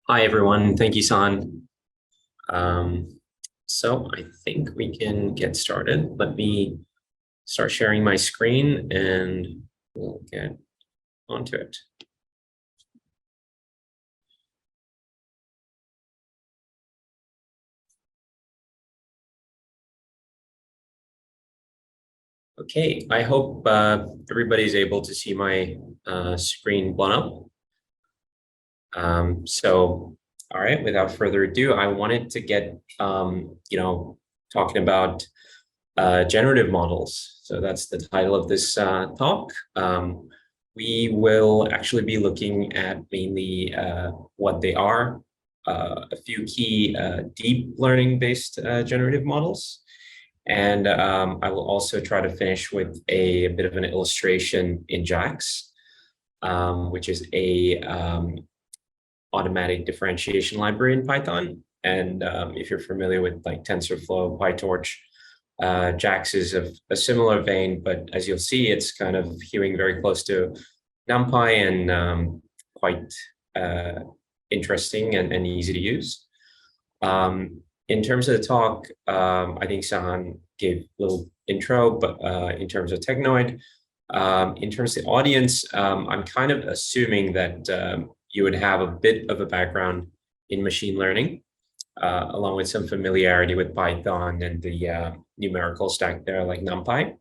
Hi, everyone. Thank you, San. Um, so I think we can get started. Let me start sharing my screen and we'll get onto it. Okay, I hope everybody's able to see my screen blown up. All right, without further ado, I wanted to get, talking about generative models. So that's the title of this talk. We will actually be looking at mainly what they are, a few key deep learning based generative models. And I will also try to finish with a bit of an illustration in JAX, which is a automatic differentiation library in Python. And if you're familiar with like TensorFlow, PyTorch, JAX is of a similar vein, but as you'll see, it's kind of hewing very close to NumPy and quite interesting and easy to use. In terms of the talk, I think Sahan gave a little intro, but in terms of Technoid, in terms of the audience, I'm kind of assuming that you would have a bit of a background in machine learning, along with some familiarity with Python and the numerical stack there, like NumPy.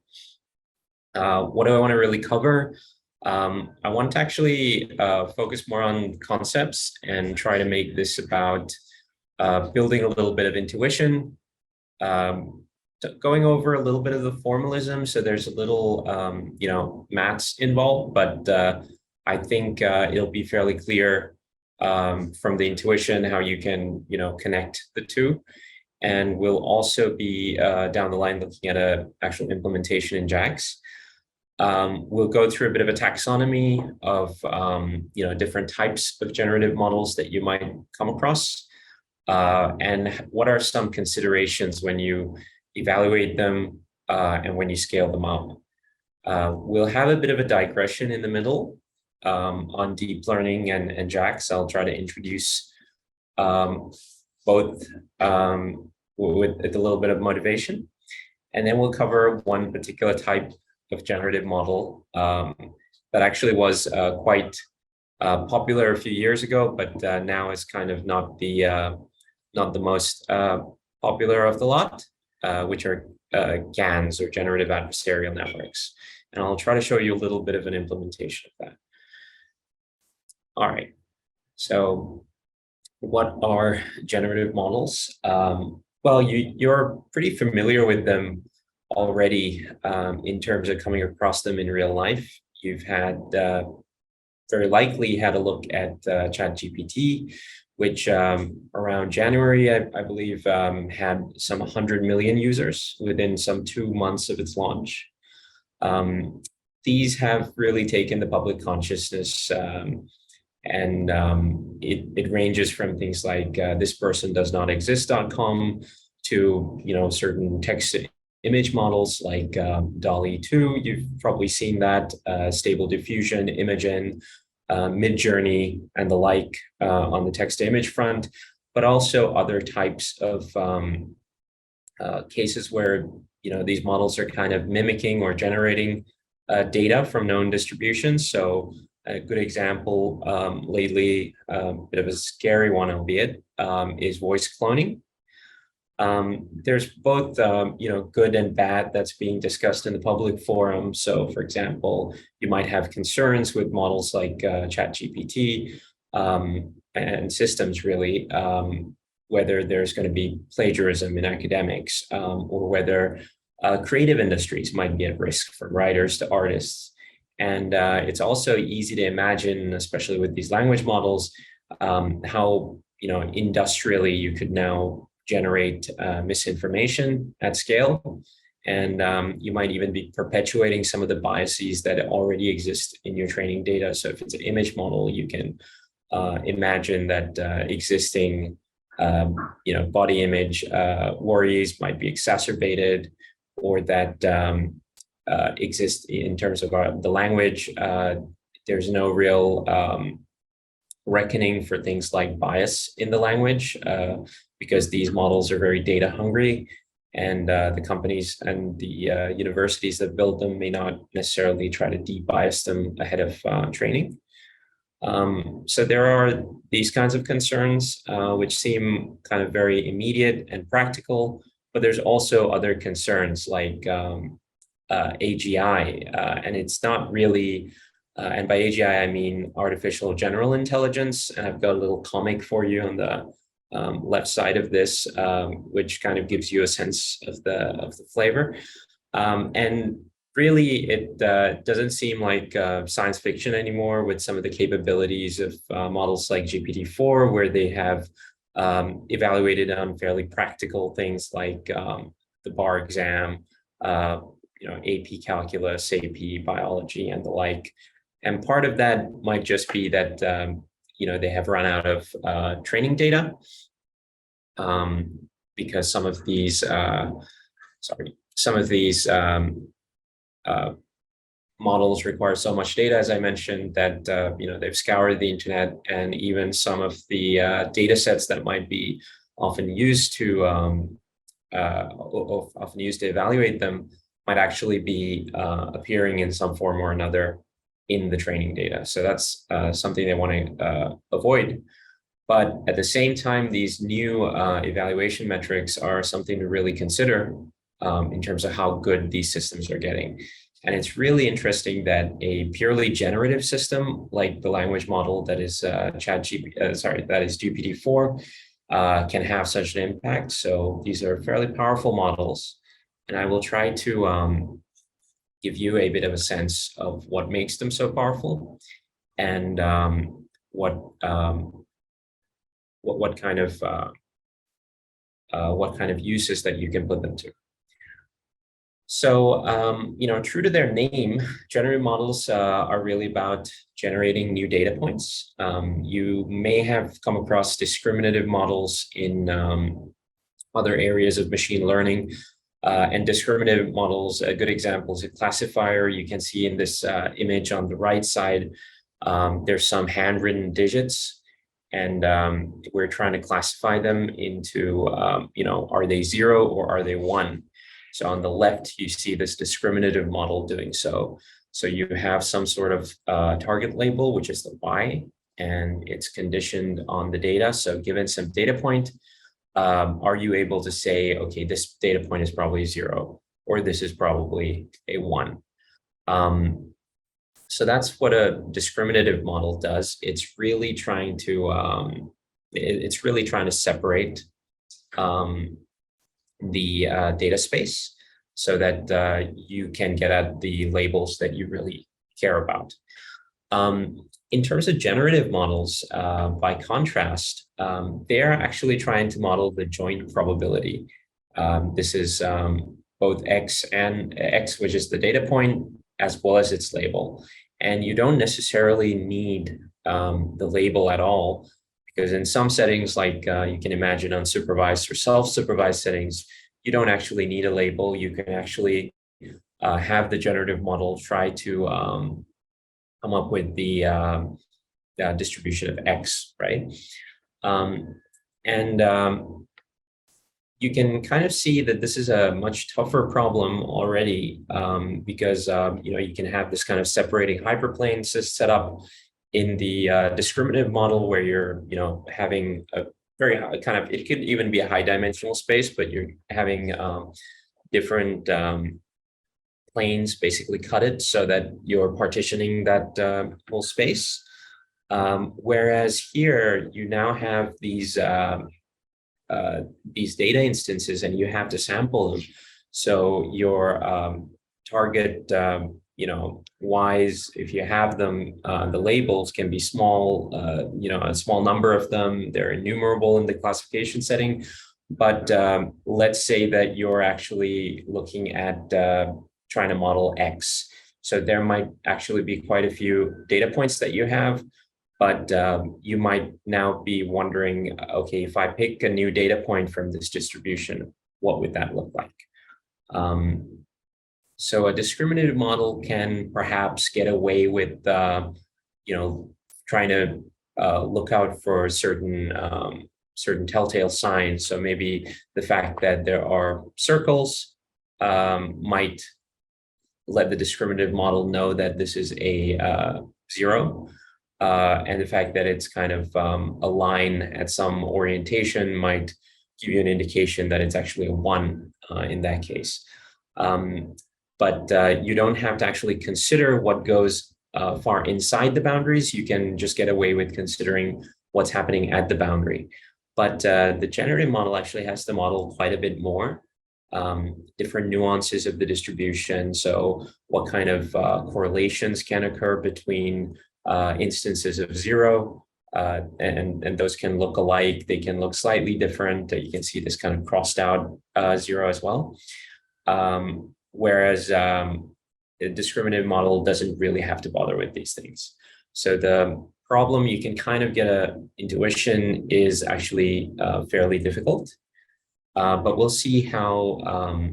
What do I want to really cover? I want to actually focus more on concepts and try to make this about building a little bit of intuition, going over a little bit of the formalism. So there's a little, maths involved, but I think it'll be fairly clear from the intuition how you can, connect the two. And we'll also be down the line looking at an actual implementation in JAX. We'll go through a bit of a taxonomy of, different types of generative models that you might come across. And what are some considerations when you evaluate them and when you scale them up. We'll have a bit of a digression in the middle on deep learning and JAX. I'll try to introduce both with a little bit of motivation. And then we'll cover one particular type of generative model that actually was quite popular a few years ago, but now is kind of not the most popular of the lot, which are GANs, or generative adversarial networks. And I'll try to show you a little bit of an implementation of that. All right, so what are generative models? Well, you're pretty familiar with them already in terms of coming across them in real life. You've had very likely had a look at ChatGPT, which around January, I believe, had some 100 million users within some 2 months of its launch. These have really taken the public consciousness, and it ranges from things like this person does not exist.com to certain text image models like DALL-E 2. You've probably seen that, Stable Diffusion, Imagen, Midjourney, and the like on the text to image front, but also other types of cases where these models are kind of mimicking or generating data from known distributions. So a good example lately, a bit of a scary one, albeit, is voice cloning. There's both, good and bad that's being discussed in the public forum. So, for example, you might have concerns with models like ChatGPT and systems, really, whether there's going to be plagiarism in academics, or whether creative industries might be at risk, from writers to artists. And it's also easy to imagine, especially with these language models, how industrially you could now generate misinformation at scale. And you might even be perpetuating some of the biases that already exist in your training data. So if it's an image model, you can imagine that existing body image worries might be exacerbated, or that exist in terms of the language. There's no real reckoning for things like bias in the language, because these models are very data hungry, and the companies and the universities that build them may not necessarily try to de-bias them ahead of training. So there are these kinds of concerns, which seem kind of very immediate and practical, but there's also other concerns like AGI, and it's not really, and by AGI, I mean artificial general intelligence. And I've got a little comic for you on the left side of this, which kind of gives you a sense of the flavor. And really, it doesn't seem like science fiction anymore with some of the capabilities of models like GPT-4, where they have evaluated on fairly practical things like the bar exam, AP calculus, AP biology, and the like. And part of that might just be that they have run out of training data, because some of these models require so much data, as I mentioned, that they've scoured the internet, and even some of the data sets that might be often used to evaluate them might actually be appearing in some form or another in the training data. So that's something they want to avoid. But at the same time, these new evaluation metrics are something to really consider in terms of how good these systems are getting. And it's really interesting that a purely generative system like the language model that is GPT-4 can have such an impact. So these are fairly powerful models, and I will try to give you a bit of a sense of what makes them so powerful, and what kind of uses that you can put them to. So, true to their name, generative models are really about generating new data points. You may have come across discriminative models in other areas of machine learning. And discriminative models, a good example is a classifier. You can see in this image on the right side, there's some handwritten digits, and we're trying to classify them into, are they 0 or are they 1? So on the left, you see this discriminative model doing so. So you have some sort of target label, which is the Y, and it's conditioned on the data. So given some data point, are you able to say, okay, this data point is probably 0, or this is probably a 1? So that's what a discriminative model does. It's really trying to separate the data space so that you can get at the labels that you really care about. In terms of generative models, by contrast, they're actually trying to model the joint probability. This is both X, which is the data point, as well as its label. And you don't necessarily need the label at all, because in some settings, like you can imagine unsupervised or self-supervised settings, you don't actually need a label. You can actually have the generative model try to come up with the distribution of X, right? You can kind of see that this is a much tougher problem already, because you can have this kind of separating hyperplane set up in the discriminative model, where you're having a very high, kind of, it could even be a high dimensional space, but you're having different planes basically cut it so that you're partitioning that whole space. Whereas here you now have these data instances, and you have to sample them. So your target, Ys, if you have them, the labels can be small, a small number of them. They're enumerable in the classification setting. But let's say that you're actually looking at trying to model X. So there might actually be quite a few data points that you have, but you might now be wondering, okay, if I pick a new data point from this distribution, what would that look like? So a discriminative model can perhaps get away with, trying to look out for certain telltale signs. So maybe the fact that there are circles might let the discriminative model know that this is a zero. And the fact that it's kind of a line at some orientation might give you an indication that it's actually a one in that case. But you don't have to actually consider what goes far inside the boundaries. You can just get away with considering what's happening at the boundary. But the generative model actually has to model quite a bit more, different nuances of the distribution. So what kind of correlations can occur between instances of zero, and those can look alike, they can look slightly different. You can see this kind of crossed out zero as well. Whereas a discriminative model doesn't really have to bother with these things. So the problem you can kind of get an intuition is actually fairly difficult, but we'll see how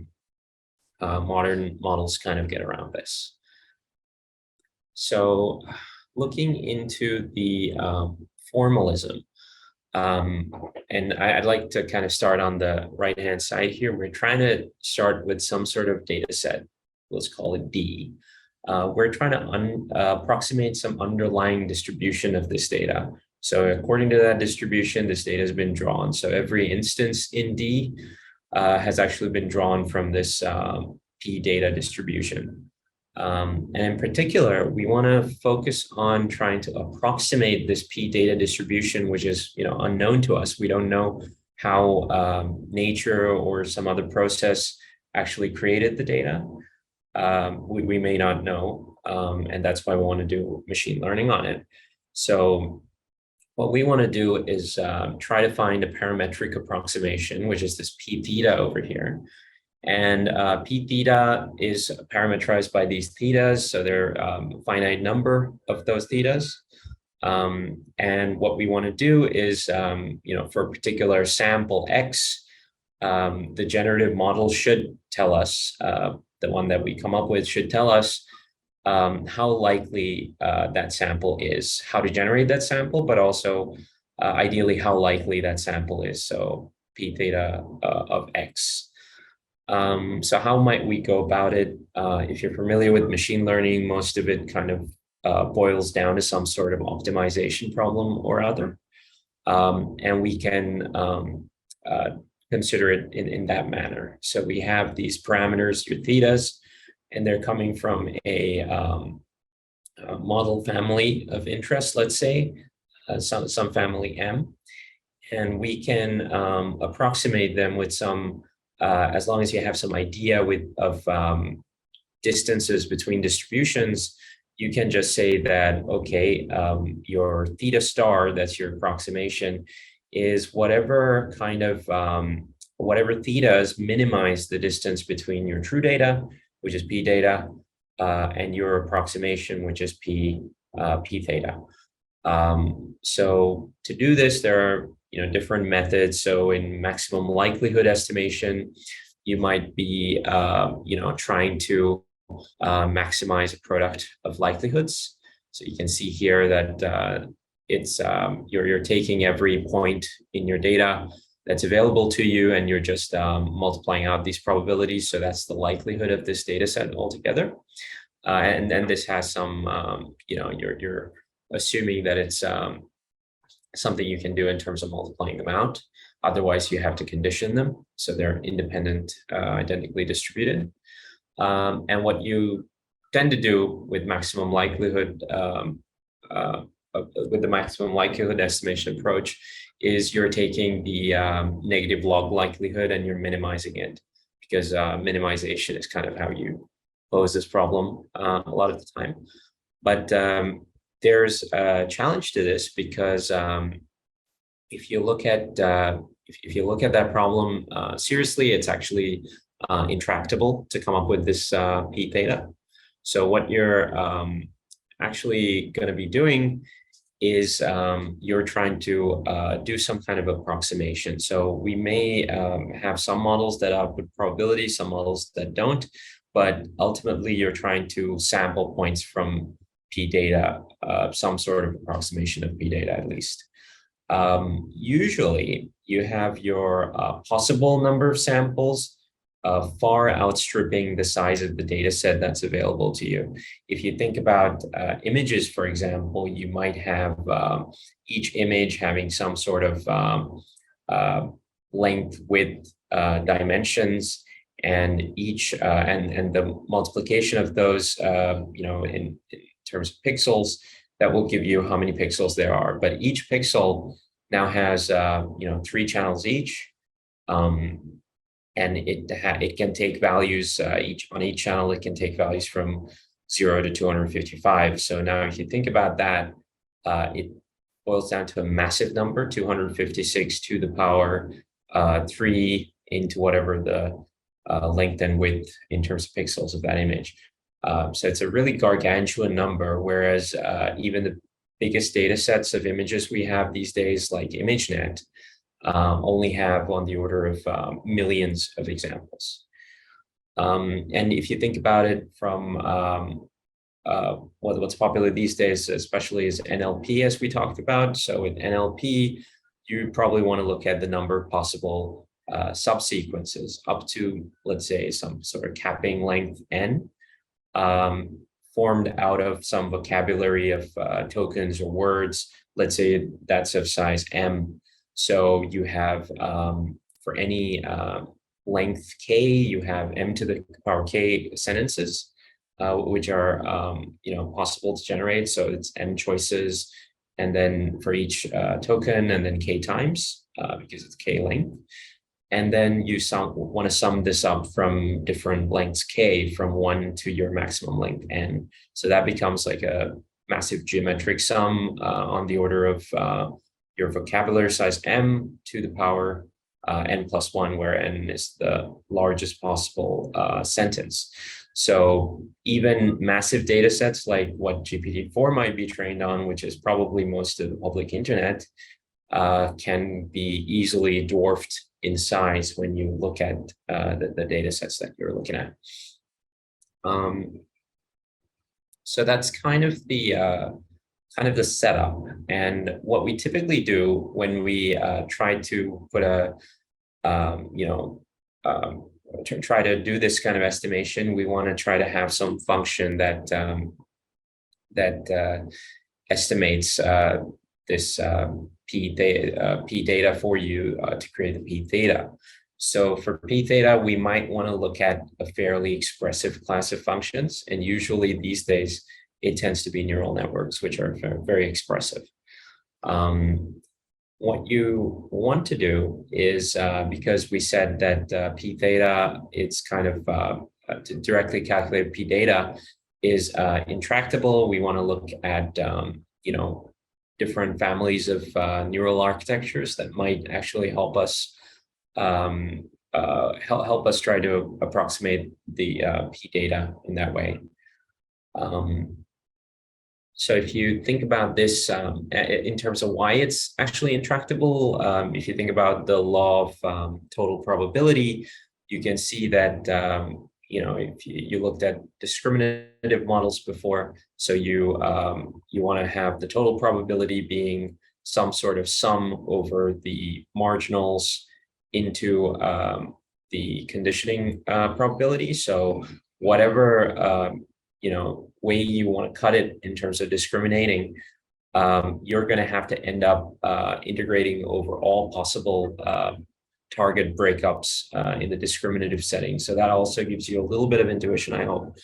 modern models kind of get around this. So looking into the formalism, and I'd like to kind of start on the right-hand side here. We're trying to start with some sort of data set. Let's call it D. We're trying to approximate some underlying distribution of this data. So according to that distribution, this data has been drawn. So every instance in D has actually been drawn from this P data distribution. And in particular, we want to focus on trying to approximate this P data distribution, which is unknown to us. We don't know how nature or some other process actually created the data. We may not know, and that's why we want to do machine learning on it. So what we want to do is try to find a parametric approximation, which is this P theta over here. And P theta is parameterized by these thetas. So there are a finite number of those thetas. And what we want to do is, for a particular sample X, the generative model should tell us, the one that we come up with should tell us how likely that sample is, how to generate that sample, but also ideally how likely that sample is. So P theta of X. So how might we go about it? If you're familiar with machine learning, most of it kind of boils down to some sort of optimization problem or other. And we can consider it in that manner. So we have these parameters, your thetas, and they're coming from a model family of interest, let's say, some family M. And we can approximate them with some, as long as you have some idea of distances between distributions, you can just say that, okay, your theta star, that's your approximation, is whatever kind of, whatever thetas minimize the distance between your true data, which is P data, and your approximation, which is P theta. So to do this, there are different methods. So in maximum likelihood estimation, you might be trying to maximize a product of likelihoods. So you can see here that it's you're taking every point in your data that's available to you, and you're just multiplying out these probabilities. So that's the likelihood of this data set altogether. And then this has some, you're assuming that it's something you can do in terms of multiplying them out. Otherwise, you have to condition them so they're independent, identically distributed. And what you tend to do with maximum likelihood, with the maximum likelihood estimation approach, is you're taking the negative log likelihood and you're minimizing it, because minimization is kind of how you pose this problem a lot of the time. But there's a challenge to this, because if you look at that problem seriously, it's actually intractable to come up with this P theta. So what you're actually going to be doing is you're trying to do some kind of approximation. So we may have some models that output probability, some models that don't, but ultimately you're trying to sample points from p data, some sort of approximation of p data at least. Usually you have your possible number of samples far outstripping the size of the data set that's available to you. If you think about images, for example, you might have each image having some sort of length, width, dimensions, and each and the multiplication of those, in terms of pixels, that will give you how many pixels there are. But each pixel now has 3 channels each, and it can take values on each channel. It can take values from 0 to 255. So now, if you think about that, it boils down to a massive number, 256 to the power 3 into whatever the length and width in terms of pixels of that image. So it's a really gargantuan number, whereas even the biggest data sets of images we have these days, like ImageNet, only have on the order of millions of examples. And if you think about it from what's popular these days, especially, is NLP, as we talked about. So with NLP, you probably want to look at the number of possible subsequences up to, let's say, some sort of capping length n, formed out of some vocabulary of tokens or words. Let's say that's of size m. So you have, for any length k, you have m to the power k sentences, which are possible to generate. So it's m choices, and then for each token, and then k times, because it's k length. And then you want to sum this up from different lengths k, from 1 to your maximum length n. So that becomes like a massive geometric sum on the order of your vocabulary size m to the power n plus 1, where n is the largest possible sentence. So even massive data sets like what GPT-4 might be trained on, which is probably most of the public internet, can be easily dwarfed in size when you look at the data sets that you're looking at. So that's kind of the setup. And what we typically do when we try to put try to do this kind of estimation, we want to try to have some function that estimates this p data for you to create the p theta. So for p theta, we might want to look at a fairly expressive class of functions, and usually these days it tends to be neural networks, which are very expressive. What you want to do is, because we said that p theta, it's kind of to directly calculate p data is intractable. We want to look at different families of neural architectures that might actually help us help us try to approximate the p data in that way. So if you think about this in terms of why it's actually intractable, if you think about the law of total probability, you can see that if you looked at discriminative models before, so you want to have the total probability being some sort of sum over the marginals into the conditioning probability. So whatever way you want to cut it in terms of discriminating, you're going to have to end up integrating over all possible target breakups in the discriminative setting. So that also gives you a little bit of intuition, I hope,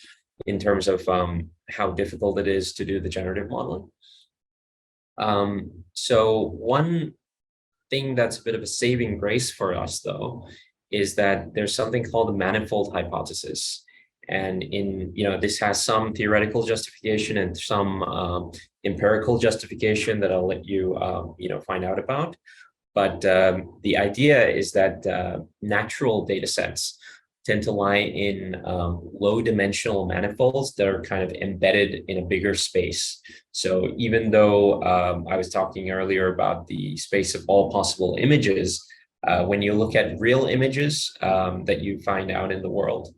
in terms of how difficult it is to do the generative modeling. So one thing that's a bit of a saving grace for us, though, is that there's something called the manifold hypothesis. And this has some theoretical justification and some empirical justification that I'll let you find out about. But the idea is that natural data sets tend to lie in low dimensional manifolds that are kind of embedded in a bigger space. So even though I was talking earlier about the space of all possible images, when you look at real images that you find out in the world,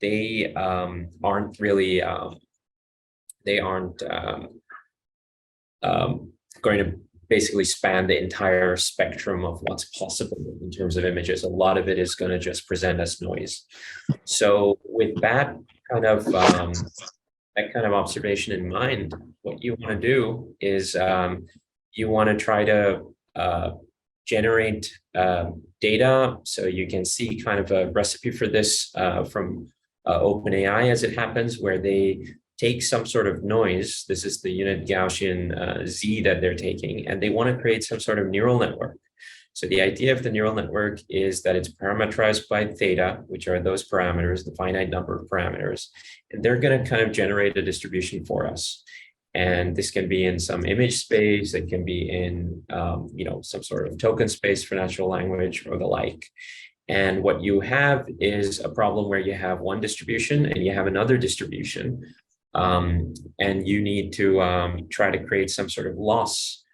they aren't really they aren't going to basically span the entire spectrum of what's possible in terms of images. A lot of it is going to just present as noise. So with that kind of observation in mind, what you want to do is you want to try to generate data. So you can see kind of a recipe for this from OpenAI, as it happens, where they take some sort of noise. This is the unit Gaussian Z that they're taking, and they want to create some sort of neural network. So the idea of the neural network is that it's parameterized by theta, which are those parameters, the finite number of parameters, and they're going to kind of generate a distribution for us. And this can be in some image space, it can be in some sort of token space for natural language or the like. And what you have is a problem where you have one distribution and you have another distribution, and you need to try to create some sort of loss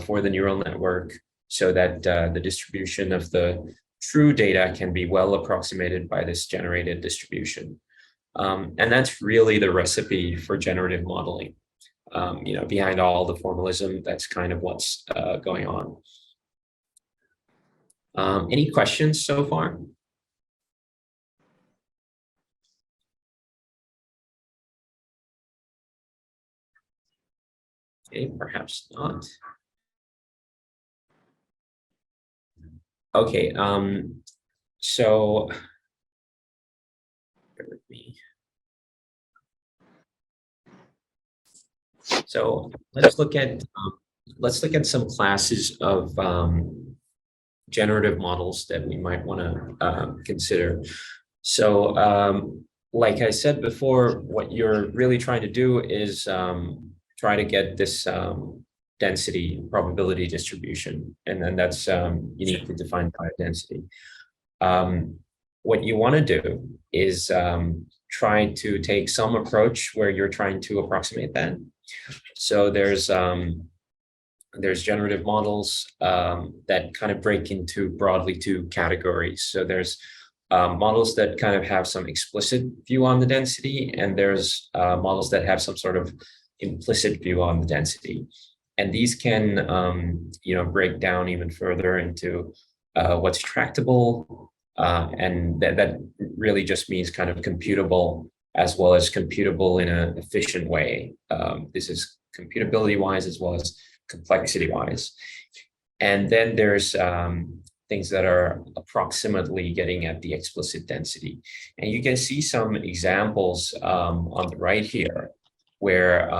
for the neural network so that the distribution of the true data can be well approximated by this generated distribution. And that's really the recipe for generative modeling. Behind all the formalism, that's kind of what's going on. Any questions so far? Okay, perhaps not. Okay, so bear with me. So let's look at some classes of generative models that we might want to consider. So, like I said before, what you're really trying to do is try to get this density probability distribution, and then that's uniquely defined by density. What you want to do is try to take some approach where you're trying to approximate that. So there's generative models that kind of break into broadly two categories. So there's models that kind of have some explicit view on the density, and there's models that have some sort of implicit view on the density. And these can, break down even further into what's tractable, and that really just means kind of computable, as well as computable in an efficient way. This is computability-wise as well as complexity-wise. And then there's things that are approximately getting at the explicit density. And you can see some examples on the right here, where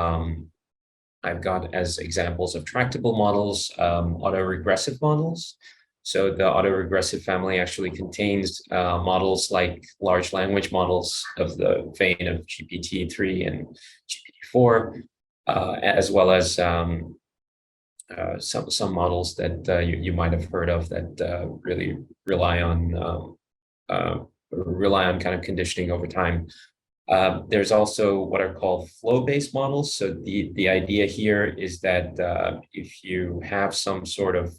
I've got as examples of tractable models, autoregressive models. So the autoregressive family actually contains models like large language models of the vein of GPT-3 and GPT-4, as well as some models that you might have heard of that really rely on kind of conditioning over time. There's also what are called flow-based models. So the idea here is that if you have some sort of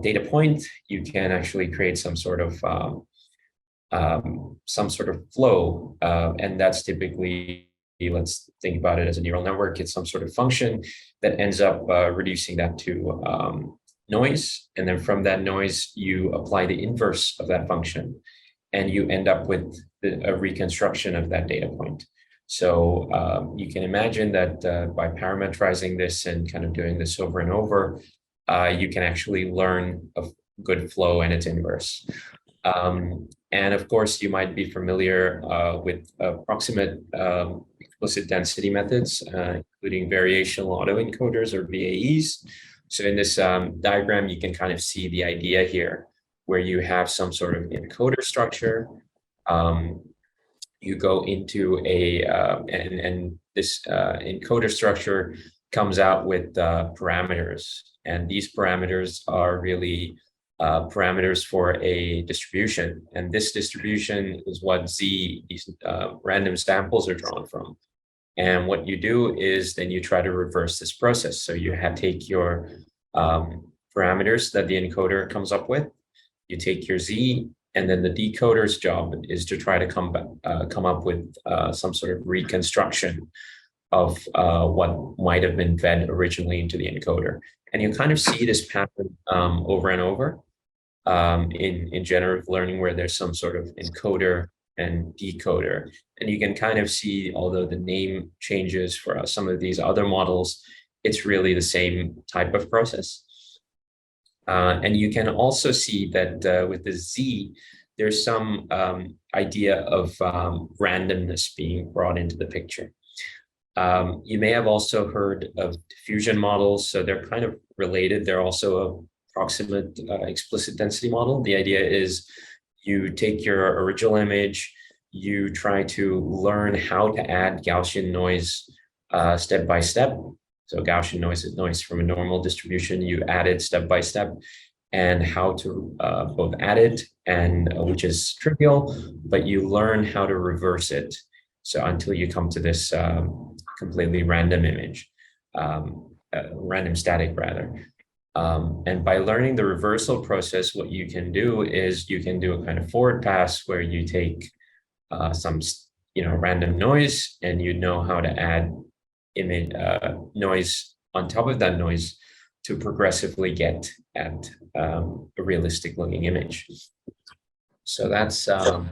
data point, you can actually create some sort of flow, and that's typically, let's think about it as a neural network. It's some sort of function that ends up reducing that to noise, and then from that noise you apply the inverse of that function, and you end up with a reconstruction of that data point. So you can imagine that by parameterizing this and kind of doing this over and over, you can actually learn a good flow and its inverse. And of course, you might be familiar with approximate explicit density methods, including variational autoencoders or VAEs. So in this diagram, you can kind of see the idea here, where you have some sort of encoder structure. You go into and this encoder structure comes out with parameters. And these parameters are really parameters for a distribution. And this distribution is what these random samples are drawn from. And what you do is then you try to reverse this process. So you take your parameters that the encoder comes up with, you take your Z, and then the decoder's job is to try to come up with some sort of reconstruction of what might have been fed originally into the encoder. And you kind of see this pattern over and over in generative learning, where there's some sort of encoder and decoder. And you can kind of see, although the name changes for some of these other models, it's really the same type of process. And you can also see that with the Z, there's some idea of randomness being brought into the picture. You may have also heard of diffusion models, so they're kind of related. They're also a proximate explicit density model. The idea is you take your original image, you try to learn how to add Gaussian noise step by step. So Gaussian noise is noise from a normal distribution. You add it step by step, and how to both add it, and which is trivial, but you learn how to reverse it. So until you come to this completely random image, random static rather. And by learning the reversal process, what you can do is you can do a kind of forward pass where you take some random noise, and you know how to add image noise on top of that noise to progressively get at a realistic looking image. So that's a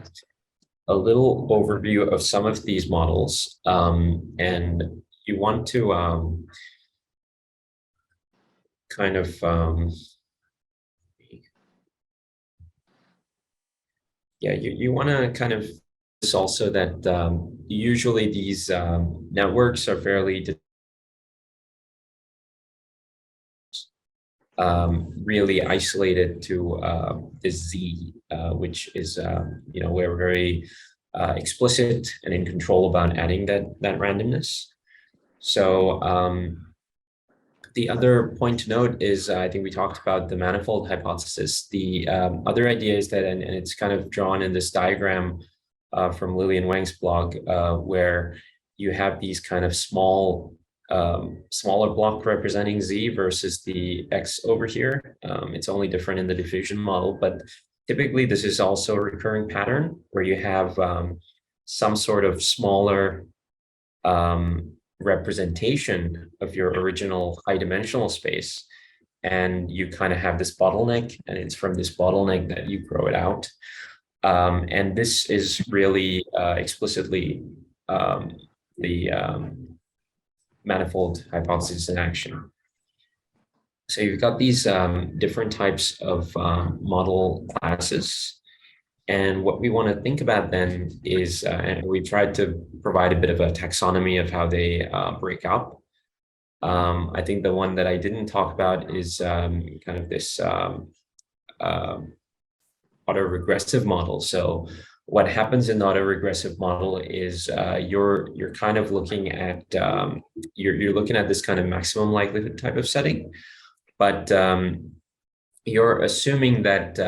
little overview of some of these models. And you want to kind of you want to kind of also that usually these networks are fairly really isolated to the Z, which is we're very explicit and in control about adding that randomness. So the other point to note is I think we talked about the manifold hypothesis. The other idea is that, and it's kind of drawn in this diagram from Lillian Wang's blog, where you have these kind of smaller block representing Z versus the X over here. It's only different in the diffusion model, but typically this is also a recurring pattern where you have some sort of smaller representation of your original high dimensional space, and you kind of have this bottleneck, and it's from this bottleneck that you grow it out. And this is really explicitly the manifold hypothesis in action. So you've got these different types of model classes. And what we want to think about then is, and we tried to provide a bit of a taxonomy of how they break up. I think the one that I didn't talk about is kind of this autoregressive model. So what happens in the autoregressive model is you're kind of looking at you're looking at this kind of maximum likelihood type of setting, but you're assuming that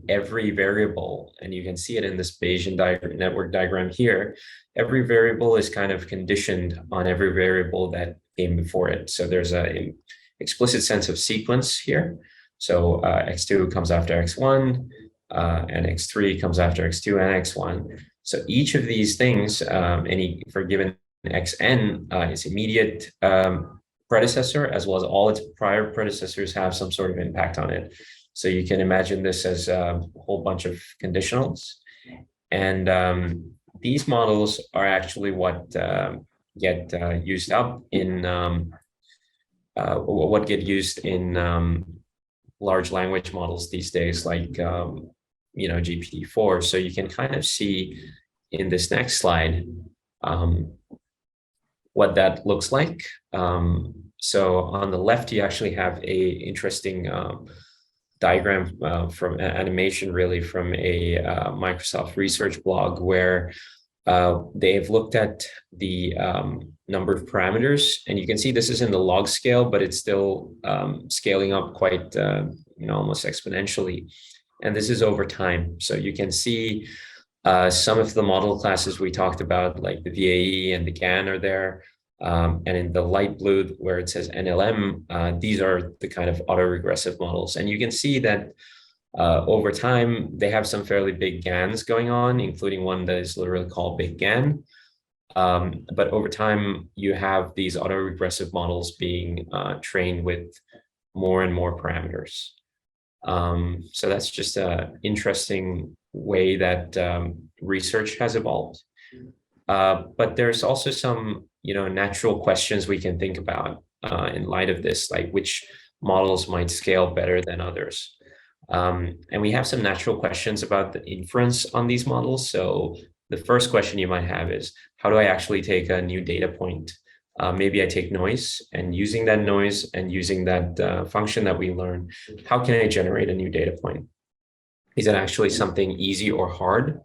every variable, and you can see it in this Bayesian network diagram here, every variable is kind of conditioned on every variable that came before it. So there's a explicit sense of sequence here. So x2 comes after x1, and x3 comes after x2 and x1. So each of these things, for given xn, its immediate predecessor, as well as all its prior predecessors, have some sort of impact on it. So you can imagine this as a whole bunch of conditionals. And these models are actually what get used up in what get used in large language models these days, like GPT-4. So you can kind of see in this next slide what that looks like. So on the left, you actually have a interesting diagram from animation, really, from a Microsoft research blog, where they've looked at the number of parameters, and you can see this is in the log scale, but it's still scaling up quite almost exponentially, and this is over time. So you can see some of the model classes we talked about, like the VAE and the GAN, are there. And in the light blue, where it says NLM, these are the kind of autoregressive models. And you can see that over time, they have some fairly big GANs going on, including one that is literally called Big GAN. But over time, you have these autoregressive models being trained with more and more parameters. So that's just an interesting way that research has evolved. But there's also some, natural questions we can think about in light of this, like which models might scale better than others. And we have some natural questions about the inference on these models. So the first question you might have is, how do I actually take a new data point? Maybe I take noise, and using that noise and using that function that we learn, how can I generate a new data point? Is it actually something easy or hard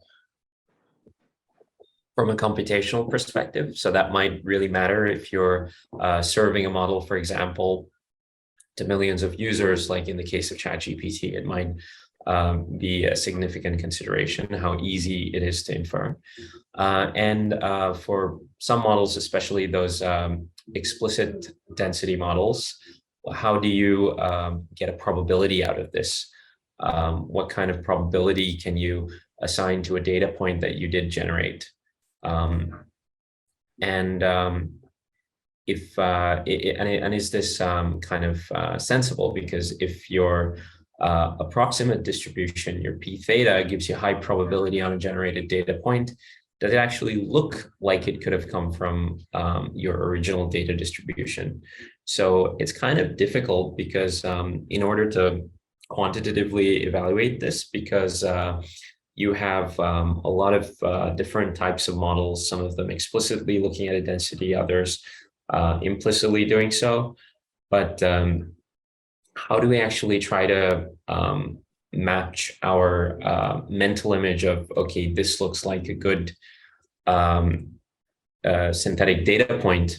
from a computational perspective? So that might really matter if you're serving a model, for example, to millions of users, like in the case of ChatGPT. It might be a significant consideration how easy it is to infer. And for some models, especially those explicit density models, how do you get a probability out of this? What kind of probability can you assign to a data point that you did generate? And if and is this kind of sensible? Because if your approximate distribution, your p theta, gives you high probability on a generated data point, does it actually look like it could have come from your original data distribution? So it's kind of difficult because in order to quantitatively evaluate this, because you have a lot of different types of models, some of them explicitly looking at a density, others implicitly doing so. But how do we actually try to match our mental image of, okay, this looks like a good synthetic data point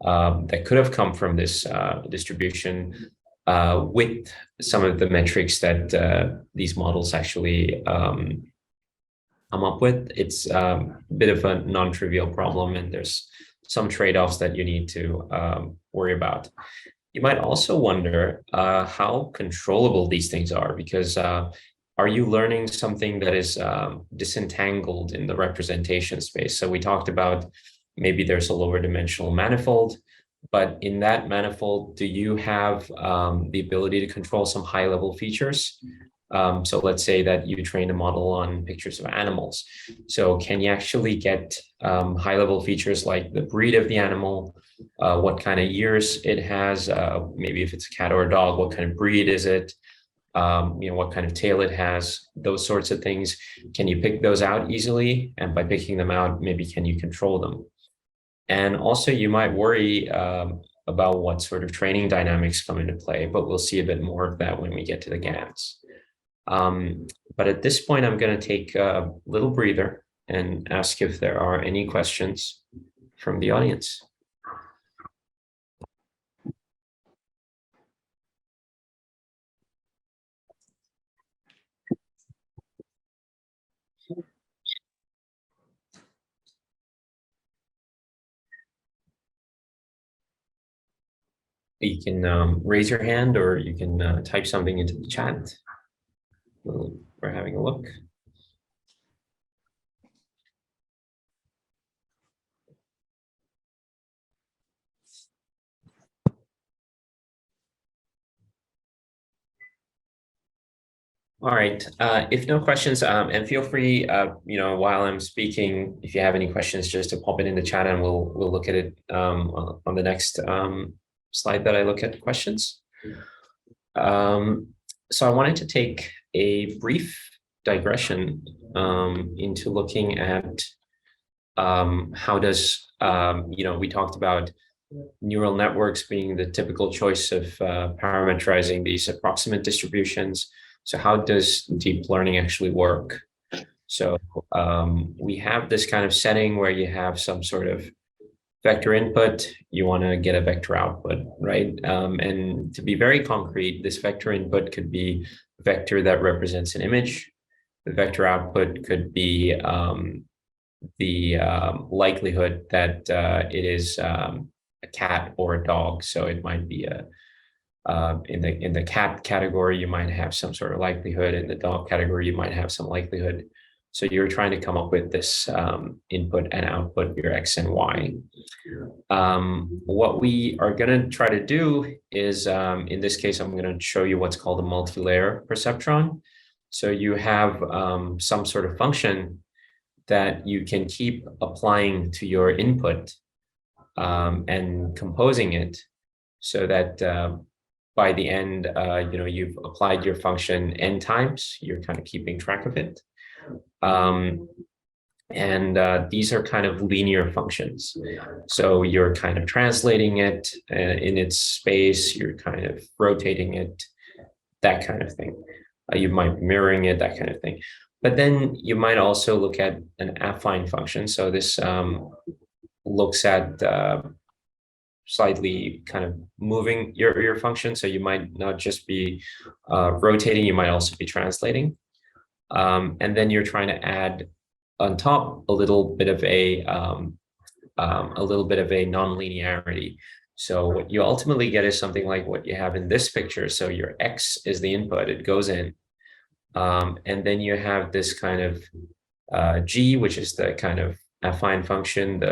that could have come from this distribution with some of the metrics that these models actually come up with? It's a bit of a non-trivial problem, and there's some trade-offs that you need to worry about. You might also wonder how controllable these things are, because are you learning something that is disentangled in the representation space? So we talked about maybe there's a lower dimensional manifold, but in that manifold, do you have the ability to control some high-level features? So let's say that you train a model on pictures of animals. So can you actually get high-level features like the breed of the animal, what kind of years it has, maybe if it's a cat or a dog, what kind of breed is it, what kind of tail it has, those sorts of things. Can you pick those out easily? And by picking them out, maybe can you control them? And also you might worry about what sort of training dynamics come into play, but we'll see a bit more of that when we get to the GANs. But at this point, I'm going to take a little breather and ask if there are any questions from the audience. You can raise your hand, or you can type something into the chat. We're having a look. All right. If no questions, and feel free, while I'm speaking, if you have any questions, just to pop it in the chat, and we'll look at it on the next slide that I look at questions. So I wanted to take a brief digression into looking at how does we talked about neural networks being the typical choice of parameterizing these approximate distributions. So how does deep learning actually work? So we have this kind of setting where you have some sort of vector input, you want to get a vector output, right? And to be very concrete, this vector input could be a vector that represents an image. The vector output could be the likelihood that it is a cat or a dog. So it might be in the cat category, you might have some sort of likelihood. In the dog category, you might have some likelihood. So you're trying to come up with this input and output, your X and Y. What we are going to try to do is, in this case, I'm going to show you what's called a multi-layer perceptron. So you have some sort of function that you can keep applying to your input and composing it so that by the end, you've applied your function n times. You're kind of keeping track of it. These are kind of linear functions. So you're kind of translating it in its space, you're kind of rotating it, that kind of thing. You might be mirroring it, that kind of thing. But then you might also look at an affine function. So this looks at slightly kind of moving your function. So you might not just be rotating, you might also be translating. And then you're trying to add on top a little bit of a non-linearity. So what you ultimately get is something like what you have in this picture. So your X is the input, it goes in. And then you have this kind of G, which is the kind of affine function.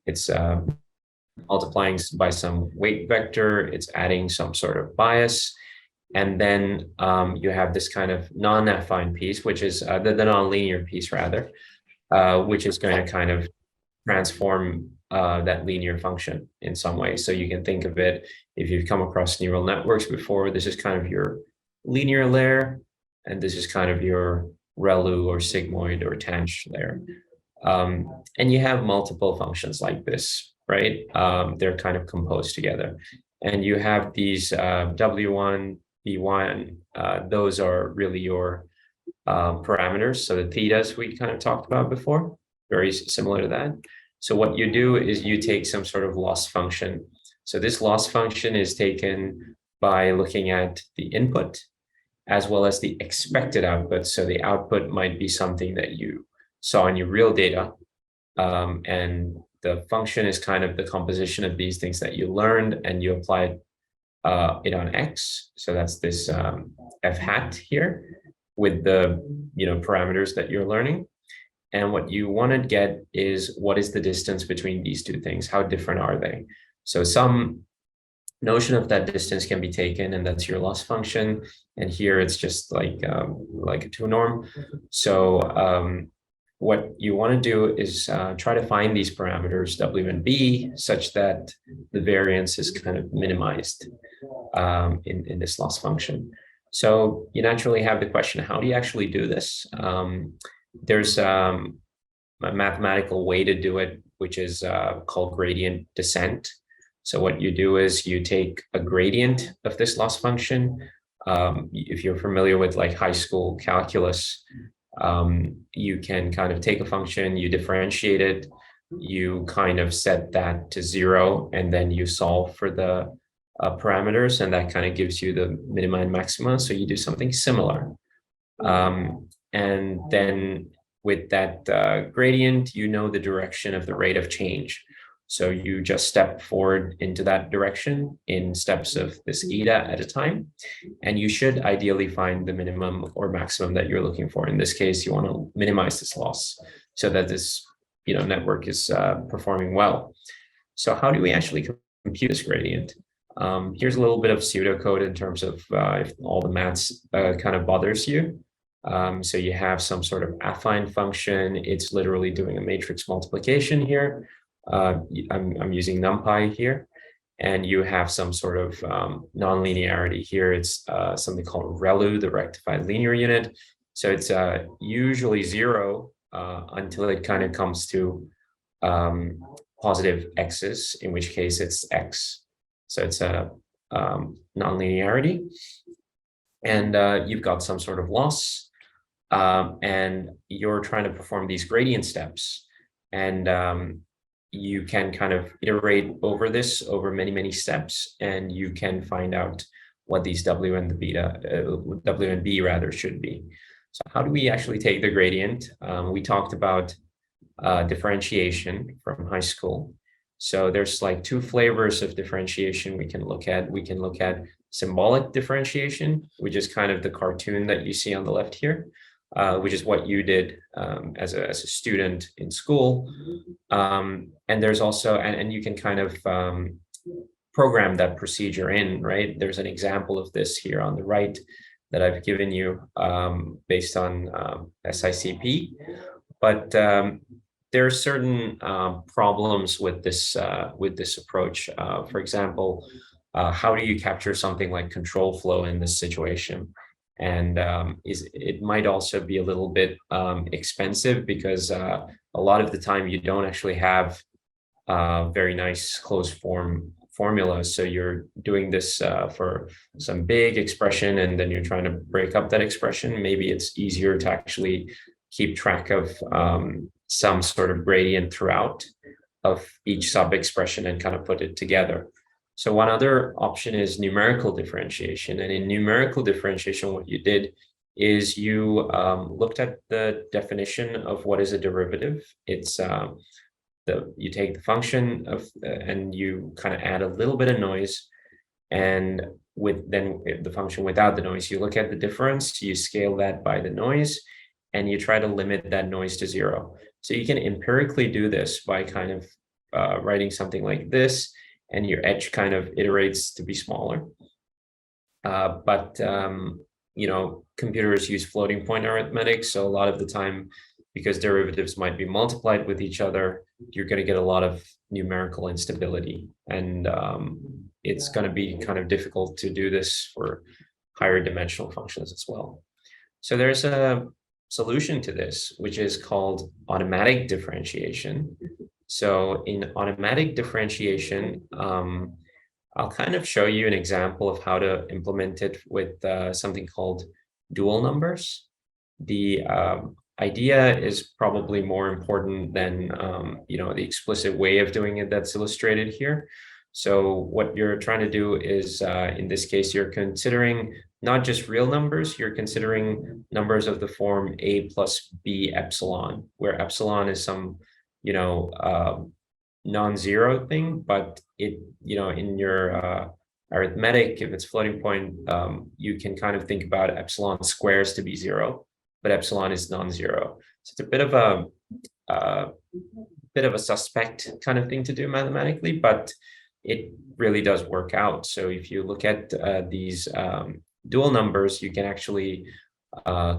It's multiplying by some weight vector, it's adding some sort of bias. And then you have this kind of non-affine piece, which is the non-linear piece rather, which is going to kind of transform that linear function in some way. So you can think of it, if you've come across neural networks before, this is kind of your linear layer, and this is kind of your ReLU or sigmoid or tanh layer. And you have multiple functions like this, right? They're kind of composed together. And you have these W1, B1, those are really your parameters. So the thetas we kind of talked about before, very similar to that. So what you do is you take some sort of loss function. So this loss function is taken by looking at the input as well as the expected output. So the output might be something that you saw in your real data. And the function is kind of the composition of these things that you learned, and you applied it on X. So that's this F hat here with the parameters that you're learning. And what you want to get is, what is the distance between these two things? How different are they? So some notion of that distance can be taken, and that's your loss function. And here it's just like a two norm. So what you want to do is try to find these parameters W and B such that the variance is kind of minimized in this loss function. So you naturally have the question, how do you actually do this? There's a mathematical way to do it, which is called gradient descent. So what you do is you take a gradient of this loss function. If you're familiar with like high school calculus, you can kind of take a function, you differentiate it, you kind of set that to 0, and then you solve for the parameters, and that kind of gives you the minima and maxima. So you do something similar. And then with that gradient, you know the direction of the rate of change. So you just step forward into that direction in steps of this eta at a time, and you should ideally find the minimum or maximum that you're looking for. In this case, you want to minimize this loss so that this network is performing well. So how do we actually compute this gradient? Here's a little bit of pseudocode in terms of if all the maths kind of bothers you. So you have some sort of affine function. It's literally doing a matrix multiplication here. I'm using NumPy here, and you have some sort of non-linearity here. It's something called ReLU, the rectified linear unit. So it's usually 0 until it kind of comes to positive x's, in which case it's x. So it's a non-linearity, and you've got some sort of loss, and you're trying to perform these gradient steps, and you can kind of iterate over this over many steps, and you can find out what these W and B rather should be. So how do we actually take the gradient? We talked about differentiation from high school. So there's like 2 flavors of differentiation we can look at. We can look at symbolic differentiation, which is kind of the cartoon that you see on the left here. which is what you did as a student in school. And there's also, and you can kind of program that procedure in, right? There's an example of this here on the right that I've given you based on SICP. But there are certain problems with this approach. For example, how do you capture something like control flow in this situation? And it might also be a little bit expensive because a lot of the time you don't actually have very nice closed form formulas. So you're doing this for some big expression, and then you're trying to break up that expression. Maybe it's easier to actually keep track of some sort of gradient throughout of each sub expression and kind of put it together. So one other option is numerical differentiation. And in numerical differentiation, what you did is you looked at the definition of what is a derivative. It's you take the function of and you kind of add a little bit of noise, and with then the function without the noise, you look at the difference, you scale that by the noise, and you try to limit that noise to zero. So you can empirically do this by kind of writing something like this, and your edge kind of iterates to be smaller. But computers use floating point arithmetic, so a lot of the time, because derivatives might be multiplied with each other, you're going to get a lot of numerical instability, and it's going to be kind of difficult to do this for higher dimensional functions as well. So there's a solution to this, which is called automatic differentiation. So in automatic differentiation, I'll kind of show you an example of how to implement it with something called dual numbers. The idea is probably more important than the explicit way of doing it that's illustrated here. So what you're trying to do is, in this case, you're considering not just real numbers, you're considering numbers of the form a plus b epsilon, where epsilon is some, non-zero thing, but in your arithmetic, if it's floating point, you can kind of think about epsilon squares to be zero, but epsilon is non-zero. So it's a bit of a suspect kind of thing to do mathematically, but it really does work out. So if you look at these dual numbers, you can actually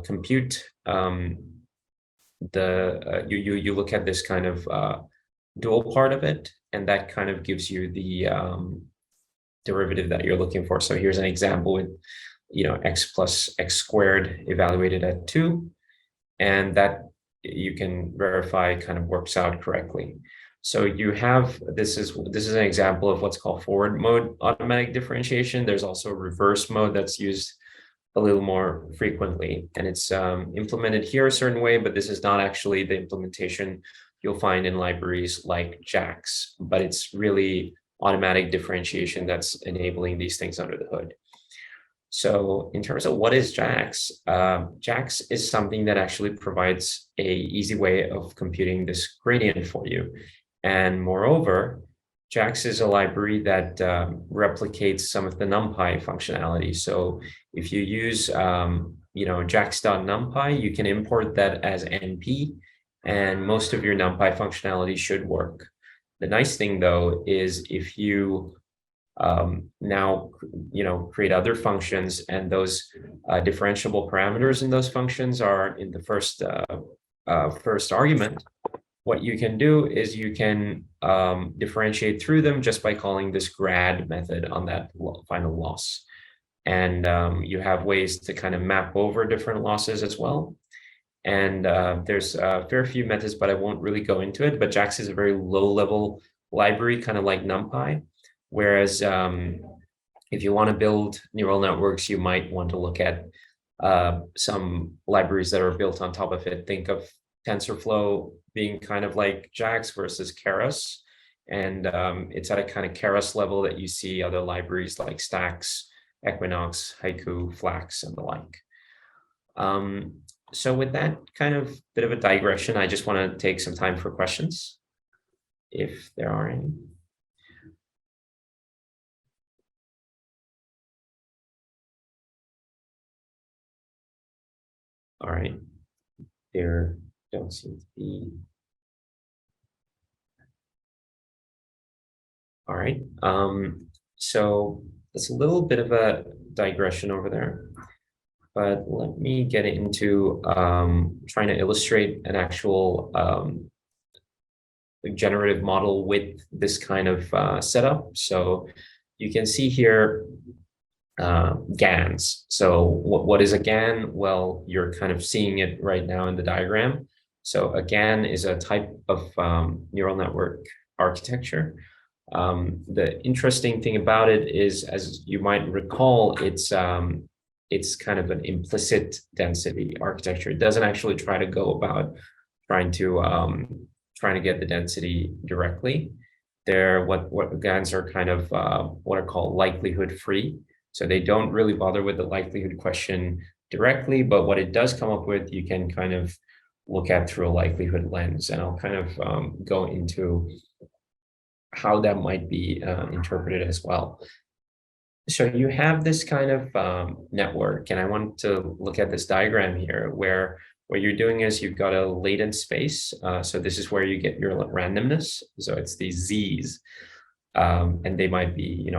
compute you look at this kind of dual part of it, and that kind of gives you the derivative that you're looking for. So here's an example with x plus x squared evaluated at 2, and that you can verify kind of works out correctly. So you have this is an example of what's called forward mode automatic differentiation. There's also a reverse mode that's used a little more frequently, and it's implemented here a certain way, but this is not actually the implementation you'll find in libraries like JAX, but it's really automatic differentiation that's enabling these things under the hood. So in terms of what is JAX, JAX is something that actually provides a easy way of computing this gradient for you. And moreover, JAX is a library that replicates some of the NumPy functionality. So if you use jax.numpy, you can import that as NP, and most of your NumPy functionality should work. The nice thing, though, is if you now create other functions, and those differentiable parameters in those functions are in the first argument, what you can do is you can differentiate through them just by calling this grad method on that final loss. And you have ways to kind of map over different losses as well. And there's a fair few methods, but I won't really go into it. But JAX is a very low-level library, kind of like NumPy. Whereas if you want to build neural networks, you might want to look at some libraries that are built on top of it. Think of TensorFlow being kind of like JAX versus Keras. And it's at a kind of Keras level that you see other libraries like Stax, Equinox, Haiku, Flax, and the like. So with that kind of bit of a digression, I just want to take some time for questions, if there are any. All right. there don't seem to be. All right. So it's a little bit of a digression over there, but let me get into trying to illustrate an actual generative model with this kind of setup. So you can see here GANs. So what is a GAN? Well, you're kind of seeing it right now in the diagram. So a GAN is a type of neural network architecture. The interesting thing about it is, as you might recall, it's kind of an implicit density architecture. It doesn't actually try to go about trying to get the density directly. They're what GANs are kind of what are called likelihood free. So they don't really bother with the likelihood question directly, but what it does come up with, you can kind of look at through a likelihood lens. And I'll kind of go into how that might be interpreted as well. So you have this kind of network, and I want to look at this diagram here where what you're doing is you've got a latent space. So this is where you get your randomness. So it's these Z's, and they might be,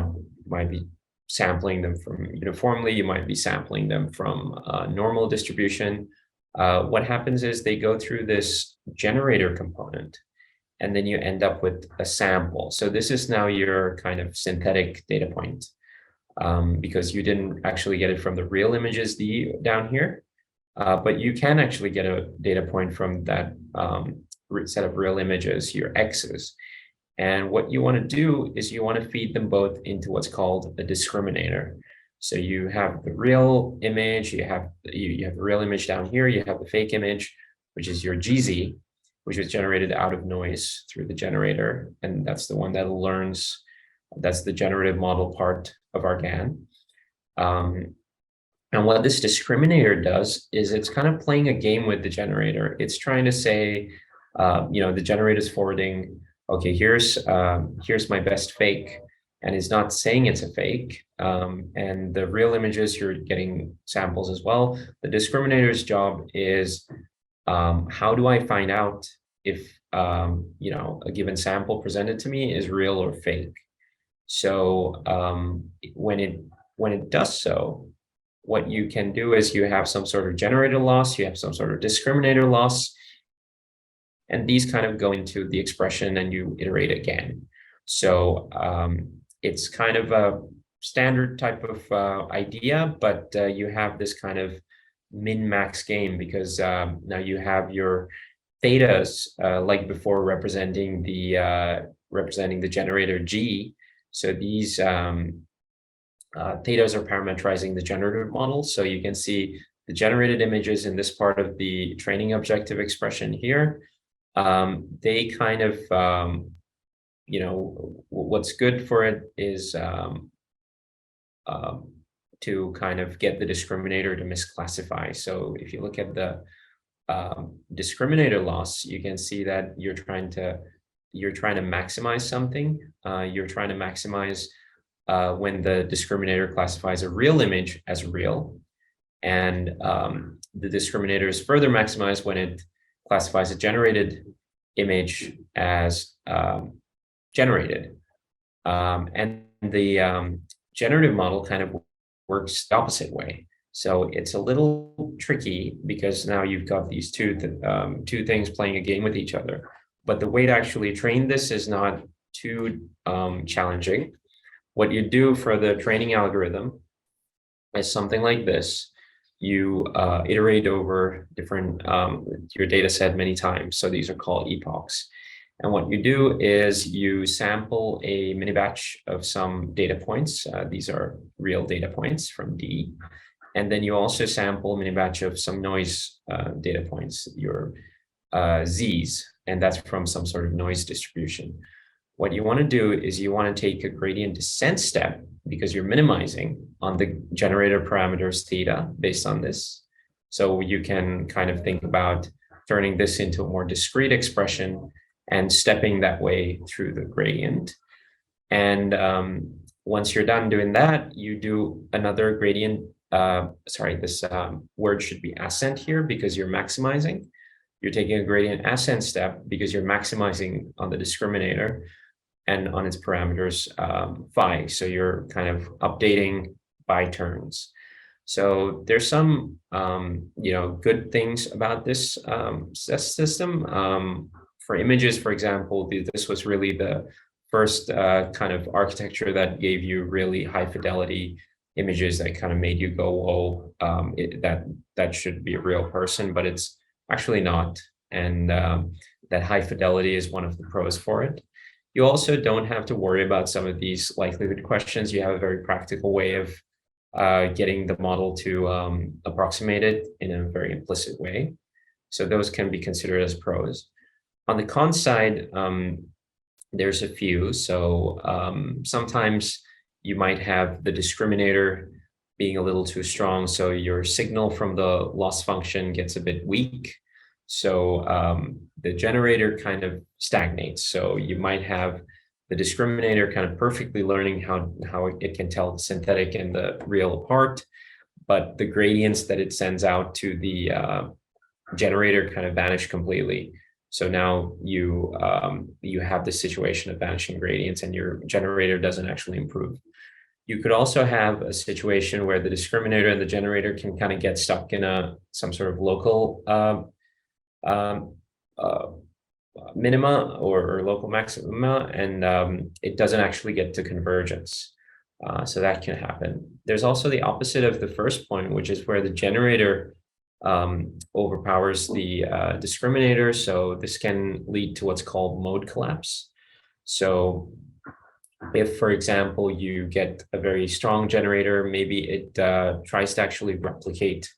might be sampling them from uniformly, you might be sampling them from normal distribution. What happens is they go through this generator component, and then you end up with a sample. So this is now your kind of synthetic data point, because you didn't actually get it from the real images down here, but you can actually get a data point from that set of real images, your X's. And what you want to do is you want to feed them both into what's called a discriminator. So you have the real image, you have the real image down here, you have the fake image, which is your GZ, which was generated out of noise through the generator. And that's the one that learns, that's the generative model part of our GAN. And what this discriminator does is it's kind of playing a game with the generator. It's trying to say, the generator is forwarding, okay, here's my best fake, and it's not saying it's a fake. And the real images, you're getting samples as well. The discriminator's job is, how do I find out if a given sample presented to me is real or fake? So when it does so, what you can do is you have some sort of generator loss, you have some sort of discriminator loss, and these kind of go into the expression and you iterate again. So it's kind of a standard type of idea, but you have this kind of min-max game because now you have your thetas like before representing the generator G. So these thetas are parametrizing the generative model. So you can see the generated images in this part of the training objective expression here. They kind of, what's good for it is to kind of get the discriminator to misclassify. So if you look at the discriminator loss, you can see that you're trying to maximize something. You're trying to maximize when the discriminator classifies a real image as real, and the discriminator is further maximized when it classifies a generated image as generated. And the generative model kind of works the opposite way. So it's a little tricky because now you've got these two things playing a game with each other. But the way to actually train this is not too challenging. What you do for the training algorithm is something like this. You iterate over different your data set many times. So these are called epochs. And what you do is you sample a mini batch of some data points. These are real data points from D. And then you also sample a mini batch of some noise data points, your Z's, and that's from some sort of noise distribution. What you want to do is you want to take a gradient descent step because you're minimizing on the generator parameters theta based on this. So you can kind of think about turning this into a more discrete expression and stepping that way through the gradient. And once you're done doing that, you do another gradient. This word should be ascent here because you're maximizing. you're taking a gradient ascent step because you're maximizing on the discriminator and on its parameters phi. So you're kind of updating by turns. So there's some good things about this system. For images, for example, this was really the first kind of architecture that gave you really high fidelity images that kind of made you go, "Whoa, that should be a real person," but it's actually not. And that high fidelity is one of the pros for it. You also don't have to worry about some of these likelihood questions. You have a very practical way of getting the model to approximate it in a very implicit way. So those can be considered as pros. On the con side, there's a few. So sometimes you might have the discriminator being a little too strong. So your signal from the loss function gets a bit weak. So the generator kind of stagnates. So you might have the discriminator kind of perfectly learning how it can tell the synthetic and the real apart, but the gradients that it sends out to the generator kind of vanish completely. So now you have this situation of vanishing gradients, and your generator doesn't actually improve. You could also have a situation where the discriminator and the generator can kind of get stuck in some sort of local um, uh, minima or local maxima, and it doesn't actually get to convergence. So that can happen. There's also the opposite of the first point, which is where the generator overpowers the discriminator. So this can lead to what's called mode collapse. So if, for example, you get a very strong generator, maybe it tries to actually replicate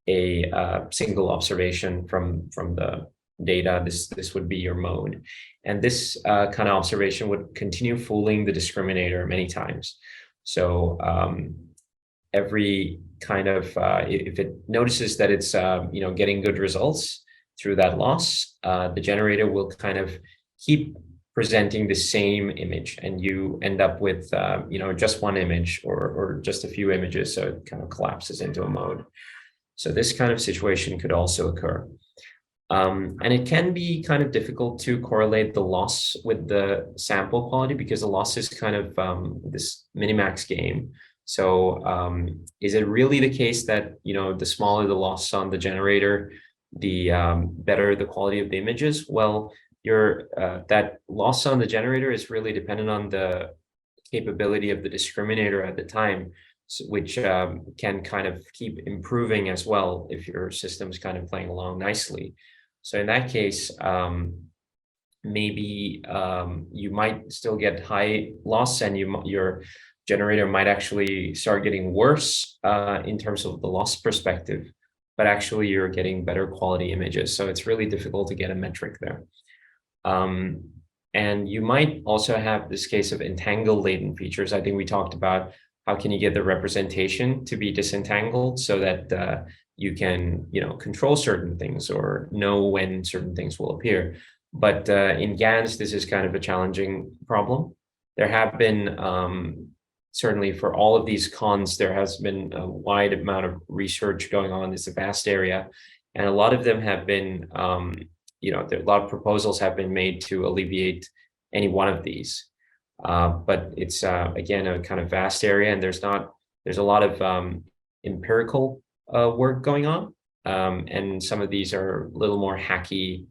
a single observation from the data. This would be your mode, and this kind of observation would continue fooling the discriminator many times. So every kind of if it notices that it's getting good results through that loss, the generator will kind of keep presenting the same image, and you end up with just one image or just a few images. So it kind of collapses into a mode. So this kind of situation could also occur. And it can be kind of difficult to correlate the loss with the sample quality, because the loss is kind of this minimax game. So is it really the case that the smaller the loss on the generator, the better the quality of the images? Well, that loss on the generator is really dependent on the capability of the discriminator at the time, which can kind of keep improving as well if your system's kind of playing along nicely. So in that case, maybe you might still get high loss, and your generator might actually start getting worse in terms of the loss perspective, but actually you're getting better quality images. So it's really difficult to get a metric there. And you might also have this case of entangled latent features. I think we talked about how can you get the representation to be disentangled so that you can control certain things or know when certain things will appear. But in GANs, this is kind of a challenging problem. There have been, certainly for all of these cons, there has been a wide amount of research going on. It's a vast area. And a lot of them have been, a lot of proposals have been made to alleviate any one of these. But it's, again, a kind of vast area, and there's a lot of empirical work going on. And some of these are a little more hacky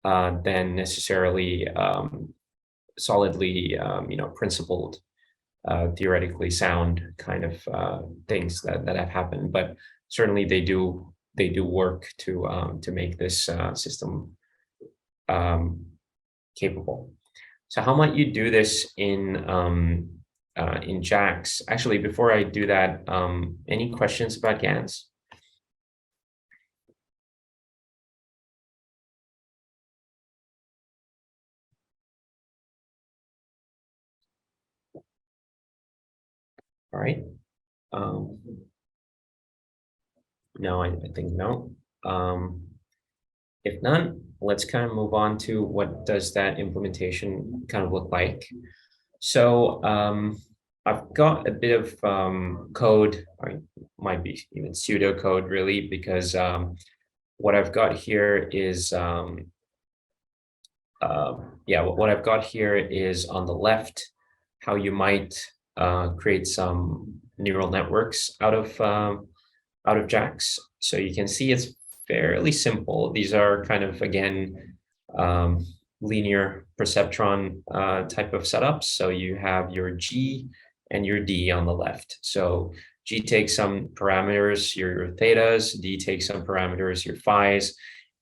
than necessarily solidly, principled, theoretically sound kind of things that have happened. But certainly they do work to make this system capable. So how might you do this in JAX? Actually, before I do that, any questions about GANs? All right. No, I think no. If not, let's kind of move on to what does that implementation kind of look like. So I've got a bit of code, or it might be even pseudocode really, because what I've got here is what I've got here is on the left, how you might create some neural networks out of JAX. So you can see it's fairly simple. These are kind of, again, linear perceptron type of setups. So you have your G and your D on the left. So G takes some parameters, your thetas, D takes some parameters, your phis,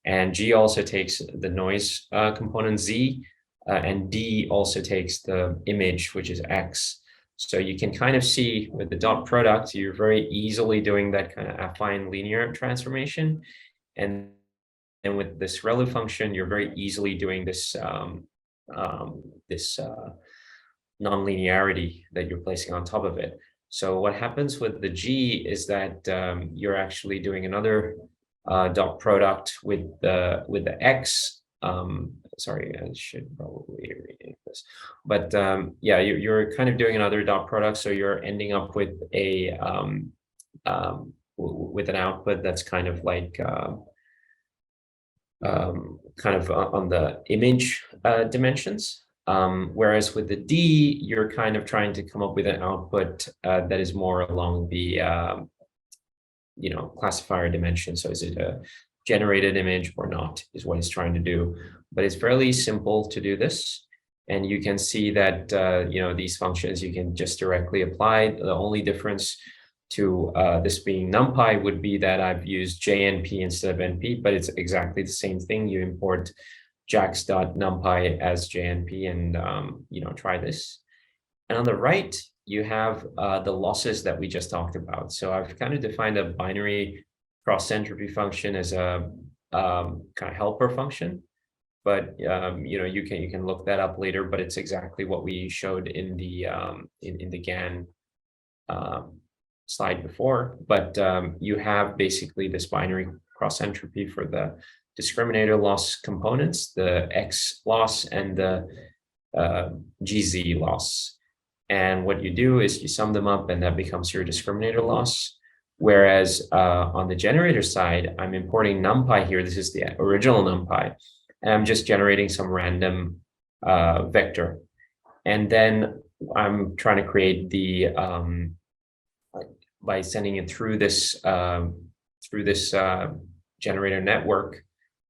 and G also takes the noise component Z, and D also takes the image, which is X. So you can kind of see with the dot product, you're very easily doing that kind of affine linear transformation. And with this ReLU function, you're very easily doing this nonlinearity that you're placing on top of it. So what happens with the G is that you're actually doing another dot product with the X. Sorry, I should probably rename this. But yeah, you're kind of doing another dot product, so you're ending up with a with an output that's kind of like on the image dimensions. Whereas with the D, you're kind of trying to come up with an output that is more along the classifier dimension. So is it a generated image or not, is what it's trying to do. But it's fairly simple to do this. And you can see that these functions you can just directly apply. The only difference to this being NumPy would be that I've used JNP instead of NP, but it's exactly the same thing. You import jax.numpy as JNP and try this. And on the right, you have the losses that we just talked about. So I've kind of defined a binary cross entropy function as a kind of helper function. But you can look that up later. But it's exactly what we showed in the GAN slide before. But you have basically this binary cross entropy for the discriminator loss components, the X loss and the GZ loss. And what you do is you sum them up and that becomes your discriminator loss. Whereas on the generator side, I'm importing NumPy here. This is the original NumPy. And I'm just generating some random vector. And then I'm trying to create the, by sending it through this generator network,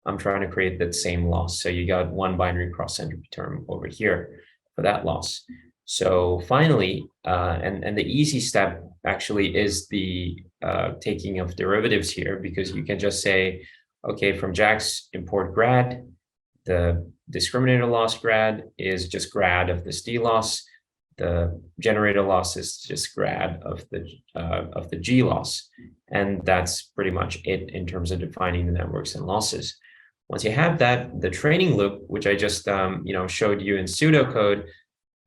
I'm trying to create that same loss. So you got one binary cross entropy term over here for that loss. So finally, and the easy step actually is the taking of derivatives here, because you can just say, okay, from JAX import grad, the discriminator loss grad is just grad of this D loss. The generator loss is just grad of the G loss. And that's pretty much it in terms of defining the networks and losses. Once you have that, the training loop, which I just showed you in pseudocode,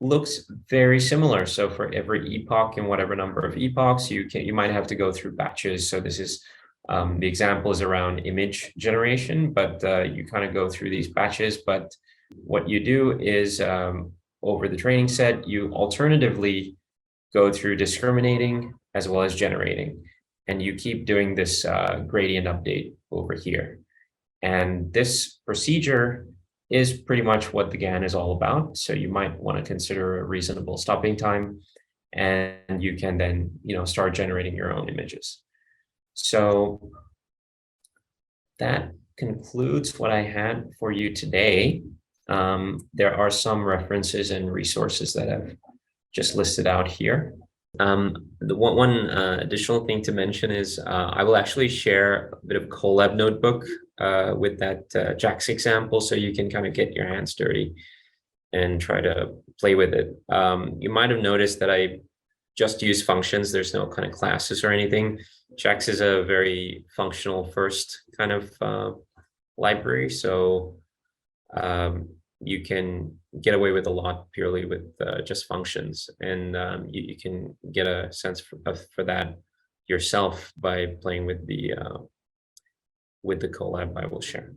looks very similar. So for every epoch and whatever number of epochs, you might have to go through batches. So this is the example is around image generation, but you kind of go through these batches. But what you do is over the training set, you alternatively go through discriminating as well as generating, and you keep doing this gradient update over here. And this procedure is pretty much what the GAN is all about. So you might want to consider a reasonable stopping time, and you can then start generating your own images. So that concludes what I had for you today. There are some references and resources that I've just listed out here. The one additional thing to mention is I will actually share a bit of Colab notebook with that JAX example, so you can kind of get your hands dirty and try to play with it. You might have noticed that I just use functions. There's no kind of classes or anything. JAX is a very functional first kind of library, so you can get away with a lot purely with just functions, and you can get a sense for that yourself by playing with the Colab I will share.